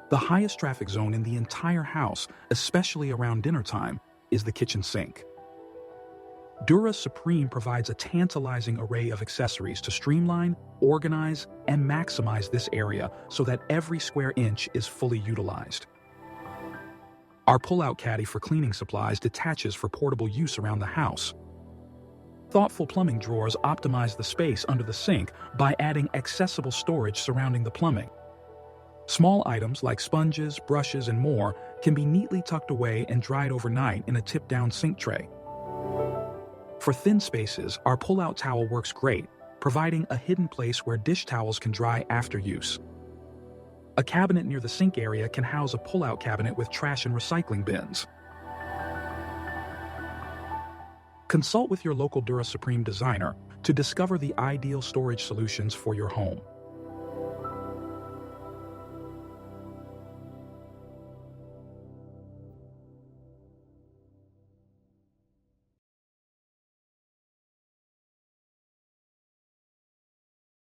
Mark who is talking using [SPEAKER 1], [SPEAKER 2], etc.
[SPEAKER 1] The highest traffic zone in the entire house, especially around dinner time, is the kitchen sink. Dura Supreme provides a tantalizing array of accessories to streamline, organize, and maximize this area so that every square inch is fully utilized. Our pull-out caddy for cleaning supplies detaches for portable use around the house. Thoughtful plumbing drawers optimize the space under the sink by adding accessible storage surrounding the plumbing. Small items like sponges, brushes, and more can be neatly tucked away and dried overnight in a tip-down sink tray. For thin spaces, our pull-out towel works great, providing a hidden place where dish towels can dry after use. A cabinet near the sink area can house a pull-out cabinet with trash and recycling bins. Consult with your local Dura Supreme designer to discover the ideal storage solutions for your home.